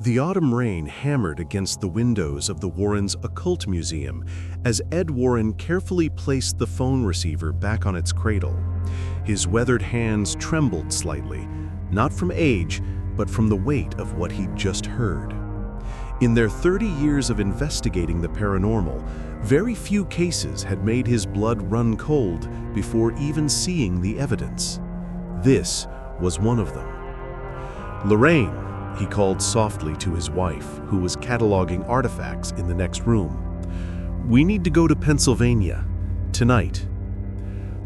The autumn rain hammered against the windows of the Warrens' occult museum as Ed Warren carefully placed the phone receiver back on its cradle. His weathered hands trembled slightly, not from age, but from the weight of what he'd just heard. In their 30 years of investigating the paranormal, very few cases had made his blood run cold before even seeing the evidence. This was one of them. "Lorraine," he called softly to his wife, who was cataloging artifacts in the next room. "We need to go to Pennsylvania, tonight."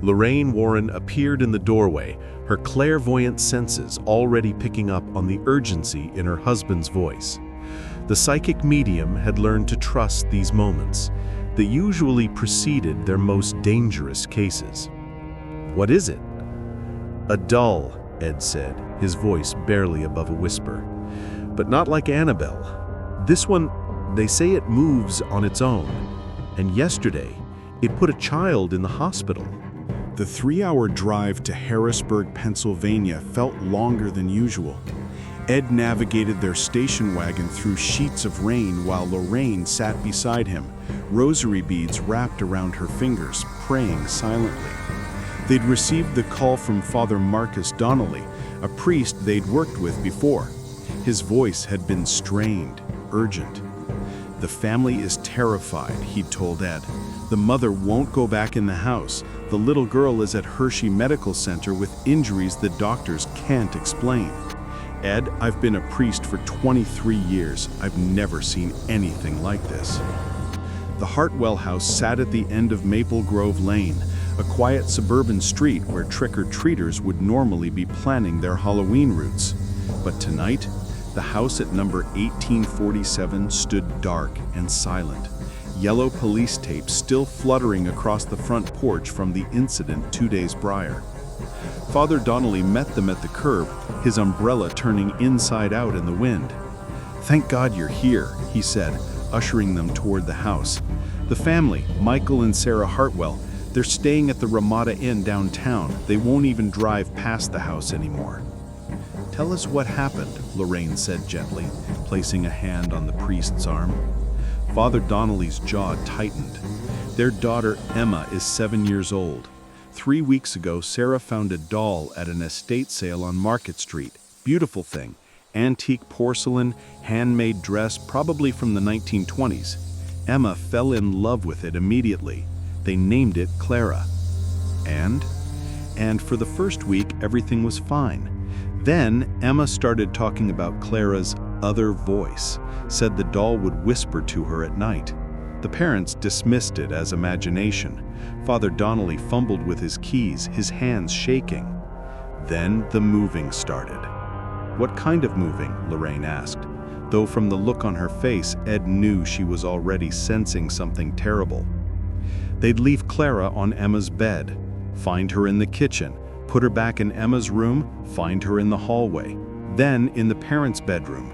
Lorraine Warren appeared in the doorway, her clairvoyant senses already picking up on the urgency in her husband's voice. The psychic medium had learned to trust these moments that usually preceded their most dangerous cases. "What is it?" "A doll," Ed said, his voice barely above a whisper. "But not like Annabelle. This one, they say it moves on its own. And yesterday, it put a child in the hospital." The 3-hour drive to Harrisburg, Pennsylvania felt longer than usual. Ed navigated their station wagon through sheets of rain while Lorraine sat beside him, rosary beads wrapped around her fingers, praying silently. They'd received the call from Father Marcus Donnelly, a priest they'd worked with before. His voice had been strained, urgent. "The family is terrified," he'd told Ed. "The mother won't go back in the house. The little girl is at Hershey Medical Center with injuries the doctors can't explain." "Ed, I've been a priest for 23 years. I've never seen anything like this." The Hartwell house sat at the end of Maple Grove Lane, a quiet suburban street where trick-or-treaters would normally be planning their Halloween routes. But tonight, the house at number 1847 stood dark and silent, yellow police tape still fluttering across the front porch from the incident 2 days prior. Father Donnelly met them at the curb, his umbrella turning inside out in the wind. "Thank God you're here," he said, ushering them toward the house. "The family, Michael and Sarah Hartwell, they're staying at the Ramada Inn downtown. They won't even drive past the house anymore." "Tell us what happened," Lorraine said gently, placing a hand on the priest's arm. Father Donnelly's jaw tightened. "Their daughter Emma is 7 years old. 3 weeks ago, Sarah found a doll at an estate sale on Market Street. Beautiful thing. Antique porcelain, handmade dress, probably from the 1920s. Emma fell in love with it immediately. They named it Clara. And for the first week, everything was fine. Then Emma started talking about Clara's other voice, said the doll would whisper to her at night. The parents dismissed it as imagination. Father Donnelly fumbled with his keys, his hands shaking. Then the moving started." "What kind of moving?" Lorraine asked, though from the look on her face, Ed knew she was already sensing something terrible. "They'd leave Clara on Emma's bed, find her in the kitchen, put her back in Emma's room, find her in the hallway, then in the parents' bedroom.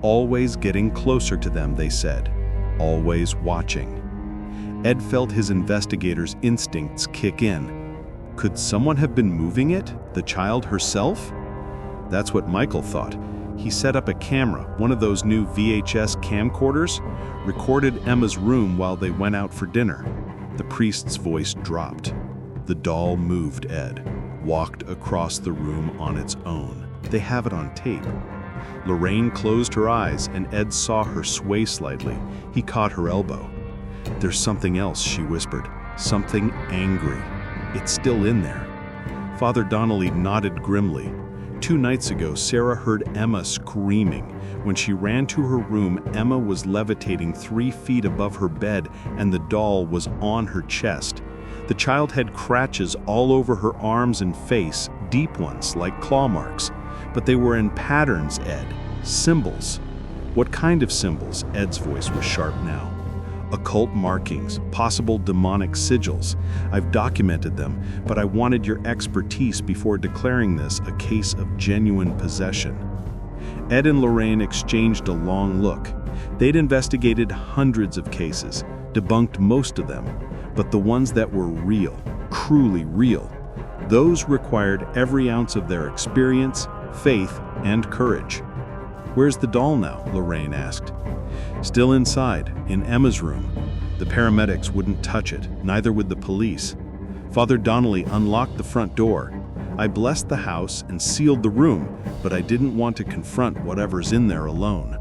Always getting closer to them, they said. Always watching." Ed felt his investigator's instincts kick in. Could someone have been moving it? The child herself? That's what Michael thought. He set up a camera, one of those new VHS camcorders, recorded Emma's room while they went out for dinner. The priest's voice dropped. The doll moved, Ed. Walked across the room on its own. They have it on tape. Lorraine closed her eyes and Ed saw her sway slightly. He caught her elbow. "There's something else," she whispered. "Something angry. It's still in there." Father Donnelly nodded grimly. 2 nights ago, Sarah heard Emma screaming. When she ran to her room, Emma was levitating 3 feet above her bed and the doll was on her chest. The child had scratches all over her arms and face, deep ones like claw marks. But they were in patterns, Ed. Symbols. "What kind of symbols?" Ed's voice was sharp now. "Occult markings, possible demonic sigils. I've documented them, but I wanted your expertise before declaring this a case of genuine possession." Ed and Lorraine exchanged a long look. They'd investigated hundreds of cases, debunked most of them, but the ones that were real, truly real, those required every ounce of their experience, faith, and courage. "Where's the doll now?" Lorraine asked. "Still inside, in Emma's room. The paramedics wouldn't touch it, neither would the police. Father Donnelly unlocked the front door. I blessed the house and sealed the room, but I didn't want to confront whatever's in there alone."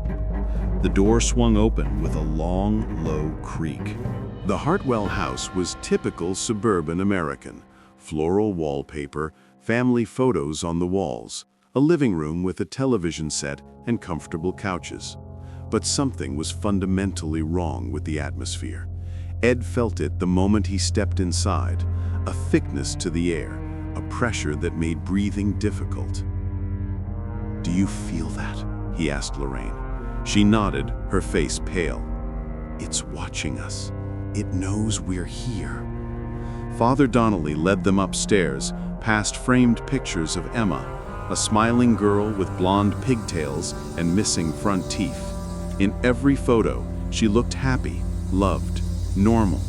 The door swung open with a long, low creak. The Hartwell house was typical suburban American. Floral wallpaper, family photos on the walls, a living room with a television set and comfortable couches. But something was fundamentally wrong with the atmosphere. Ed felt it the moment he stepped inside, a thickness to the air, a pressure that made breathing difficult. "Do you feel that?" he asked Lorraine. She nodded, her face pale. "It's watching us. It knows we're here." Father Donnelly led them upstairs, past framed pictures of Emma, a smiling girl with blonde pigtails and missing front teeth. In every photo, she looked happy, loved, normal.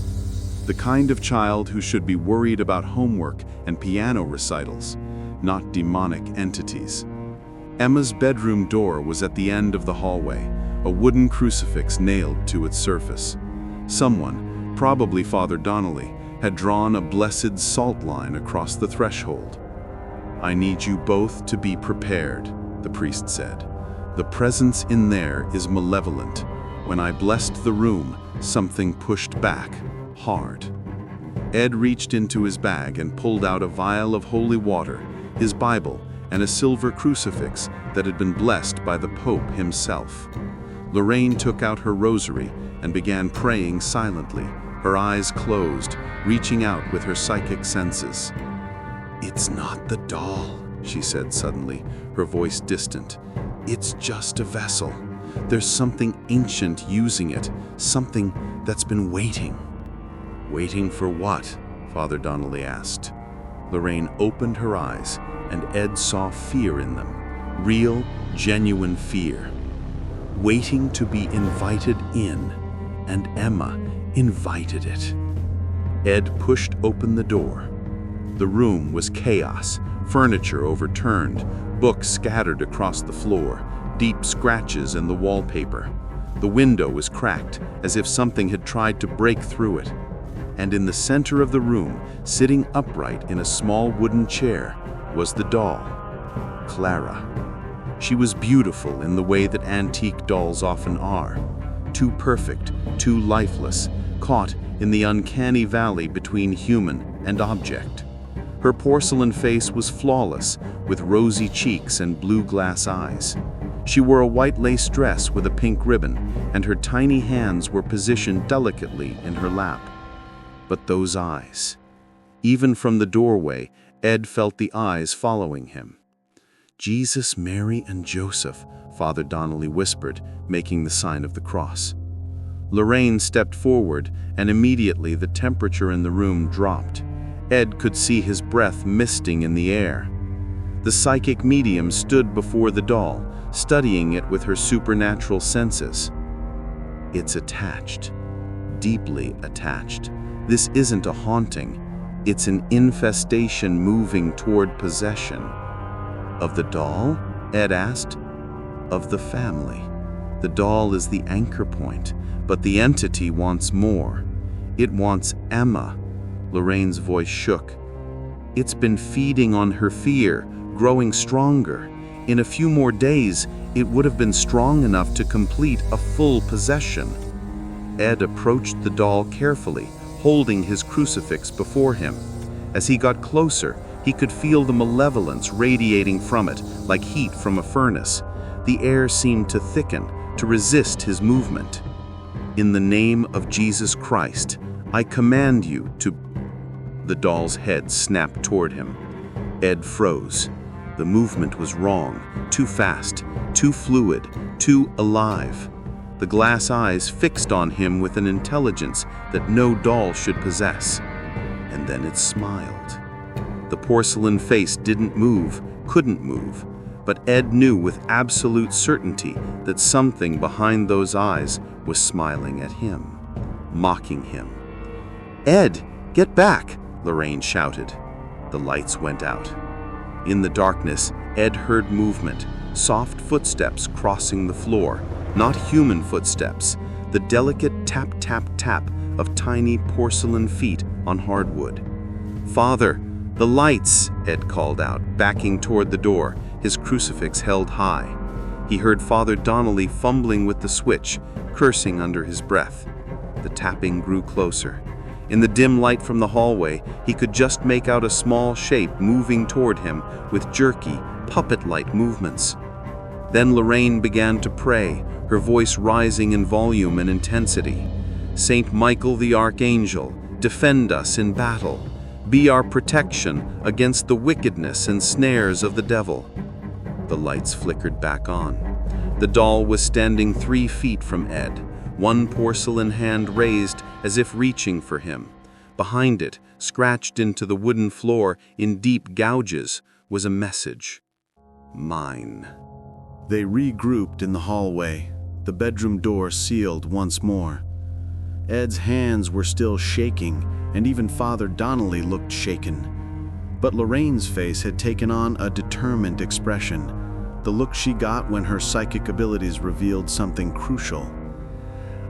The kind of child who should be worried about homework and piano recitals, not demonic entities. Emma's bedroom door was at the end of the hallway, a wooden crucifix nailed to its surface. Someone, probably Father Donnelly, had drawn a blessed salt line across the threshold. "I need you both to be prepared," the priest said. "The presence in there is malevolent. When I blessed the room, something pushed back, hard." Ed reached into his bag and pulled out a vial of holy water, his Bible, and a silver crucifix that had been blessed by the Pope himself. Lorraine took out her rosary and began praying silently, her eyes closed, reaching out with her psychic senses. "It's not the doll," she said suddenly, her voice distant. "It's just a vessel. There's something ancient using it, something that's been waiting." "Waiting for what?" Father Donnelly asked. Lorraine opened her eyes, and Ed saw fear in them, real, genuine fear. Waiting to be invited in, and Emma invited it. Ed pushed open the door. The room was chaos, furniture overturned, books scattered across the floor, deep scratches in the wallpaper. The window was cracked, as if something had tried to break through it. And in the center of the room, sitting upright in a small wooden chair, was the doll, Clara. She was beautiful in the way that antique dolls often are. Too perfect, too lifeless, caught in the uncanny valley between human and object. Her porcelain face was flawless, with rosy cheeks and blue glass eyes. She wore a white lace dress with a pink ribbon, and her tiny hands were positioned delicately in her lap. But those eyes. Even from the doorway, Ed felt the eyes following him. "Jesus, Mary, and Joseph," Father Donnelly whispered, making the sign of the cross. Lorraine stepped forward, and immediately the temperature in the room dropped. Ed could see his breath misting in the air. The psychic medium stood before the doll, studying it with her supernatural senses. "It's attached, deeply attached. This isn't a haunting. It's an infestation moving toward possession." "Of the doll?" Ed asked. "Of the family. The doll is the anchor point, but the entity wants more. It wants Emma." Lorraine's voice shook. "It's been feeding on her fear, growing stronger. In a few more days, it would have been strong enough to complete a full possession." Ed approached the doll carefully, holding his crucifix before him. As he got closer, he could feel the malevolence radiating from it, like heat from a furnace. The air seemed to thicken, to resist his movement. "In the name of Jesus Christ, I command you to..." The doll's head snapped toward him. Ed froze. The movement was wrong, too fast, too fluid, too alive. The glass eyes fixed on him with an intelligence that no doll should possess. And then it smiled. The porcelain face didn't move, couldn't move, but Ed knew with absolute certainty that something behind those eyes was smiling at him, mocking him. "Ed, get back!" Lorraine shouted. The lights went out. In the darkness, Ed heard movement, Soft footsteps crossing the floor, not human footsteps, the delicate tap-tap-tap of tiny porcelain feet on hardwood. "Father, the lights!" Ed called out, backing toward the door, his crucifix held high. He heard Father Donnelly fumbling with the switch, cursing under his breath. The tapping grew closer. In the dim light from the hallway, he could just make out a small shape moving toward him with jerky, puppet-like movements. Then Lorraine began to pray, her voice rising in volume and intensity. "Saint Michael the Archangel, defend us in battle. Be our protection against the wickedness and snares of the devil." The lights flickered back on. The doll was standing 3 feet from Ed, one porcelain hand raised as if reaching for him. Behind it, scratched into the wooden floor in deep gouges, was a message. "Mine." They regrouped in the hallway, the bedroom door sealed once more. Ed's hands were still shaking, and even Father Donnelly looked shaken. But Lorraine's face had taken on a determined expression, the look she got when her psychic abilities revealed something crucial.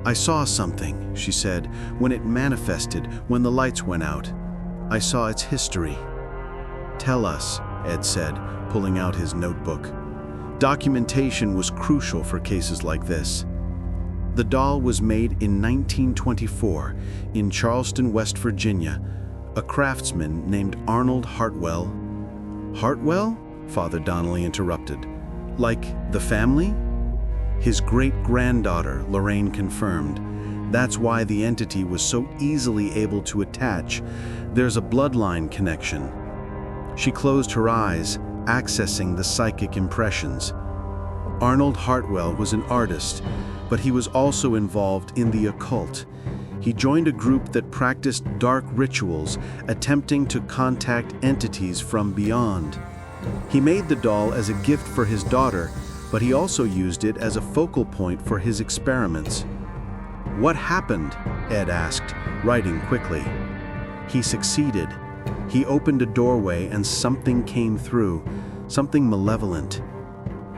"I saw something," she said, "when it manifested, when the lights went out. I saw its history." "Tell us," Ed said, pulling out his notebook. Documentation was crucial for cases like this. The doll was made in 1924 in Charleston, West Virginia. A craftsman named Arnold Hartwell. "Hartwell?" Father Donnelly interrupted. "Like the family?" "His great-granddaughter," Lorraine confirmed. "That's why the entity was so easily able to attach. There's a bloodline connection." She closed her eyes, accessing the psychic impressions. Arnold Hartwell was an artist, but he was also involved in the occult. He joined a group that practiced dark rituals, attempting to contact entities from beyond. He made the doll as a gift for his daughter, but he also used it as a focal point for his experiments. "What happened?" Ed asked, writing quickly. "He succeeded. He opened a doorway and something came through, something malevolent.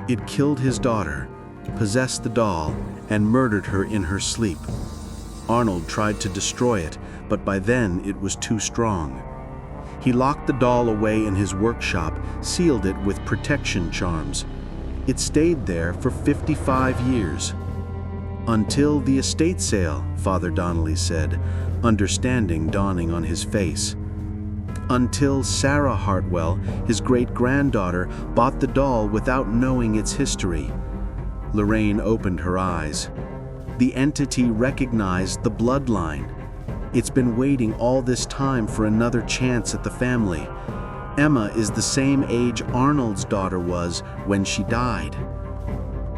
It killed his daughter, possessed the doll, and murdered her in her sleep. Arnold tried to destroy it, but by then it was too strong. He locked the doll away in his workshop, sealed it with protection charms. It stayed there for 55 years. Until the estate sale," Father Donnelly said, understanding dawning on his face. "Until Sarah Hartwell, his great-granddaughter, bought the doll without knowing its history." Lorraine opened her eyes. The entity recognized the bloodline. It's been waiting all this time for another chance at the family. Emma is the same age Arnold's daughter was when she died.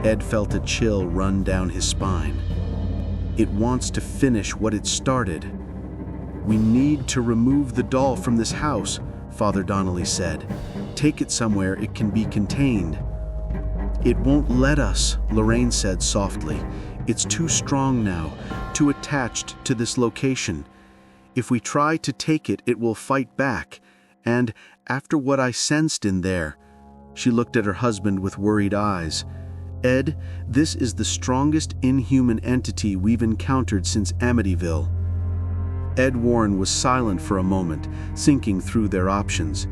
Ed felt a chill run down his spine. "It wants to finish what it started." "We need to remove the doll from this house," Father Donnelly said. "Take it somewhere it can be contained." "It won't let us," Lorraine said softly. "It's too strong now, too attached to this location. If we try to take it, it will fight back. And after what I sensed in there," she looked at her husband with worried eyes, "Ed, this is the strongest inhuman entity we've encountered since Amityville." Ed Warren was silent for a moment, thinking through their options.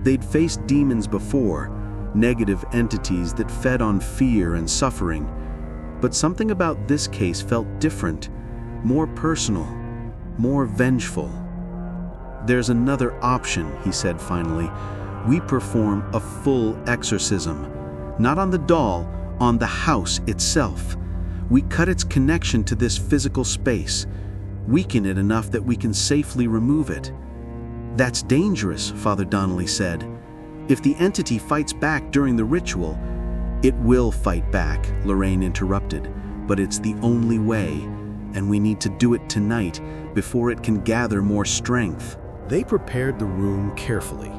They'd faced demons before, negative entities that fed on fear and suffering. But something about this case felt different, more personal, more vengeful. "There's another option," he said finally. "We perform a full exorcism. Not on the doll, on the house itself. We cut its connection to this physical space, weaken it enough that we can safely remove it." "That's dangerous," Father Donnelly said. "If the entity fights back during the ritual—" "It will fight back," Lorraine interrupted, "but it's the only way, and we need to do it tonight before it can gather more strength." They prepared the room carefully.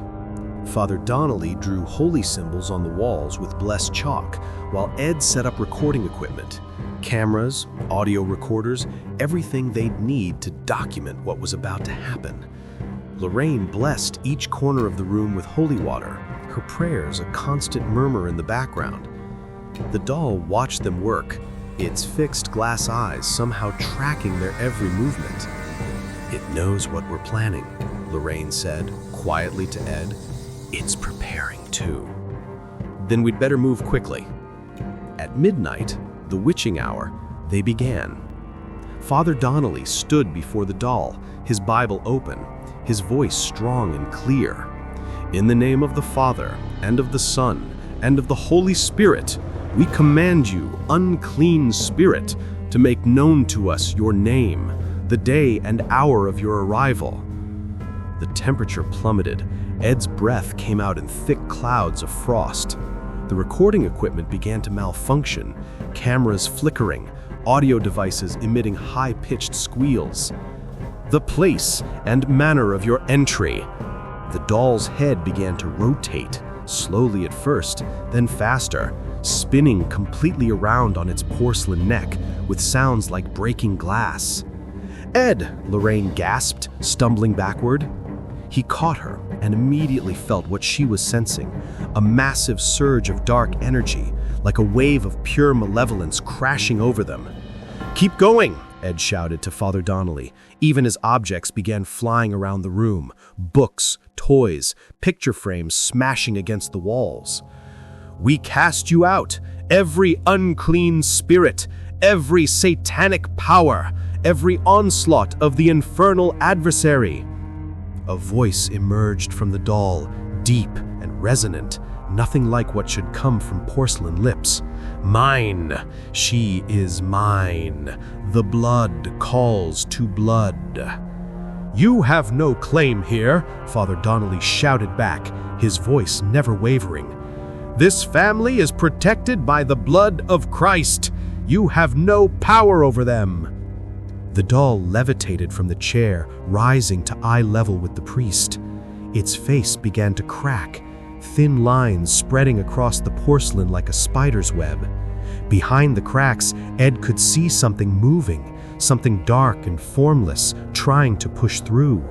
Father Donnelly drew holy symbols on the walls with blessed chalk, while Ed set up recording equipment, cameras, audio recorders, everything they'd need to document what was about to happen. Lorraine blessed each corner of the room with holy water, her her prayers a constant murmur in the background. The doll watched them work, its fixed glass eyes somehow tracking their every movement. "It knows what we're planning," Lorraine said quietly to Ed. "It's preparing too." "Then we'd better move quickly." At midnight, the witching hour, they began. Father Donnelly stood before the doll, his Bible open, his voice strong and clear. "In the name of the Father, and of the Son, and of the Holy Spirit, we command you, unclean spirit, to make known to us your name, the day and hour of your arrival." The temperature plummeted. Ed's breath came out in thick clouds of frost. The recording equipment began to malfunction, cameras flickering, audio devices emitting high-pitched squeals. "The place and manner of your entry." The doll's head began to rotate, slowly at first, then faster, spinning completely around on its porcelain neck, with sounds like breaking glass. "Ed!" Lorraine gasped, stumbling backward. He caught her and immediately felt what she was sensing, a massive surge of dark energy, like a wave of pure malevolence crashing over them. "Keep going!" Ed shouted to Father Donnelly, even as objects began flying around the room, books, toys, picture frames smashing against the walls. "We cast you out, every unclean spirit, every satanic power, every onslaught of the infernal adversary." A voice emerged from the doll, deep and resonant, nothing like what should come from porcelain lips. "Mine, she is mine. The blood calls to blood." "You have no claim here," Father Donnelly shouted back, his voice never wavering. "This family is protected by the blood of Christ. You have no power over them." The doll levitated from the chair, rising to eye level with the priest. Its face began to crack, thin lines spreading across the porcelain like a spider's web. Behind the cracks, Ed could see something moving, something dark and formless, trying to push through.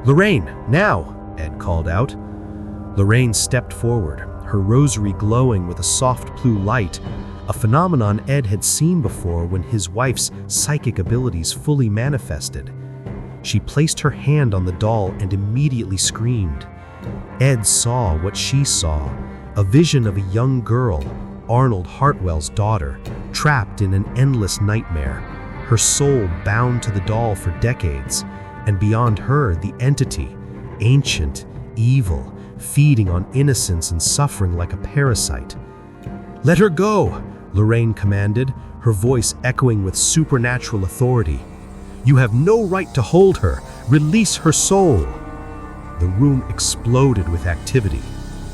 "Lorraine, now!" Ed called out. Lorraine stepped forward, her rosary glowing with a soft blue light, a phenomenon Ed had seen before when his wife's psychic abilities fully manifested. She placed her hand on the doll and immediately screamed. Ed saw what she saw, a vision of a young girl, Arnold Hartwell's daughter, trapped in an endless nightmare, her soul bound to the doll for decades, and beyond her the entity, ancient, evil, feeding on innocence and suffering like a parasite. "Let her go!" Lorraine commanded, her voice echoing with supernatural authority. "You have no right to hold her. Release her soul." The room exploded with activity.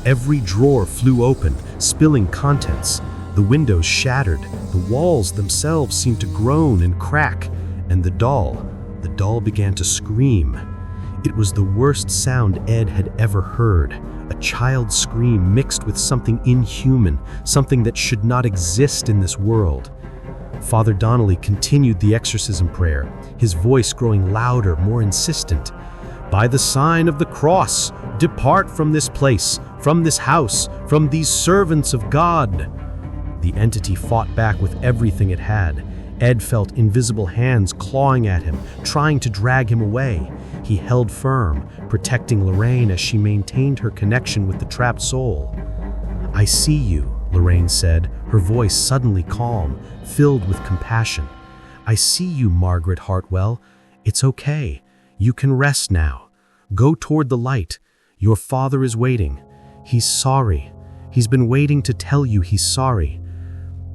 Every drawer flew open, spilling contents. The windows shattered, the walls themselves seemed to groan and crack, and the doll began to scream. It was the worst sound Ed had ever heard, a child's scream mixed with something inhuman, something that should not exist in this world. Father Donnelly continued the exorcism prayer, his voice growing louder, more insistent. "By the sign of the cross, depart from this place, from this house, from these servants of God." The entity fought back with everything it had. Ed felt invisible hands clawing at him, trying to drag him away. He held firm, protecting Lorraine as she maintained her connection with the trapped soul. "I see you," Lorraine said, her voice suddenly calm, filled with compassion. "I see you, Margaret Hartwell. It's okay. You can rest now. Go toward the light. Your father is waiting. He's sorry. He's been waiting to tell you he's sorry."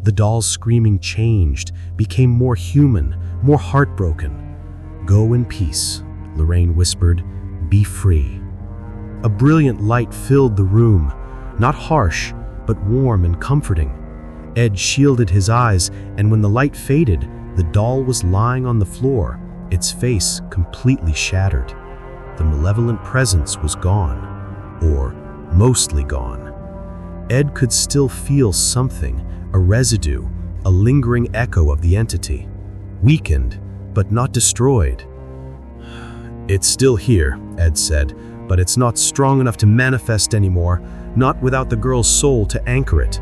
The doll's screaming changed, became more human, more heartbroken. "Go in peace," Lorraine whispered. "Be free." A brilliant light filled the room, not harsh, but warm and comforting. Ed shielded his eyes, and when the light faded, the doll was lying on the floor, its face completely shattered. The malevolent presence was gone, or mostly gone. Ed could still feel something, a residue, a lingering echo of the entity. Weakened, but not destroyed. "It's still here," Ed said, "but it's not strong enough to manifest anymore. not without the girl's soul to anchor it.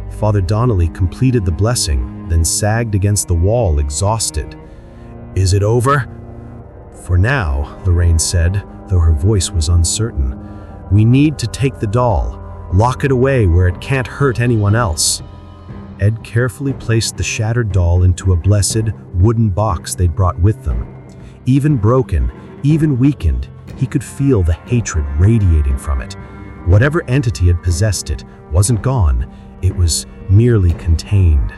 Father Donnelly completed the blessing, then sagged against the wall, exhausted. "Is it over?" "For now," Lorraine said, though her voice was uncertain. "We need to take the doll, lock it away where it can't hurt anyone else." Ed carefully placed the shattered doll into a blessed, wooden box they'd brought with them. Even broken, even weakened, he could feel the hatred radiating from it. Whatever entity had possessed it wasn't gone, it was merely contained.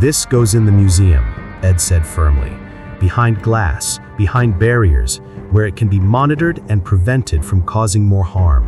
"This goes in the museum," Ed said firmly. "Behind glass, behind barriers, where it can be monitored and prevented from causing more harm."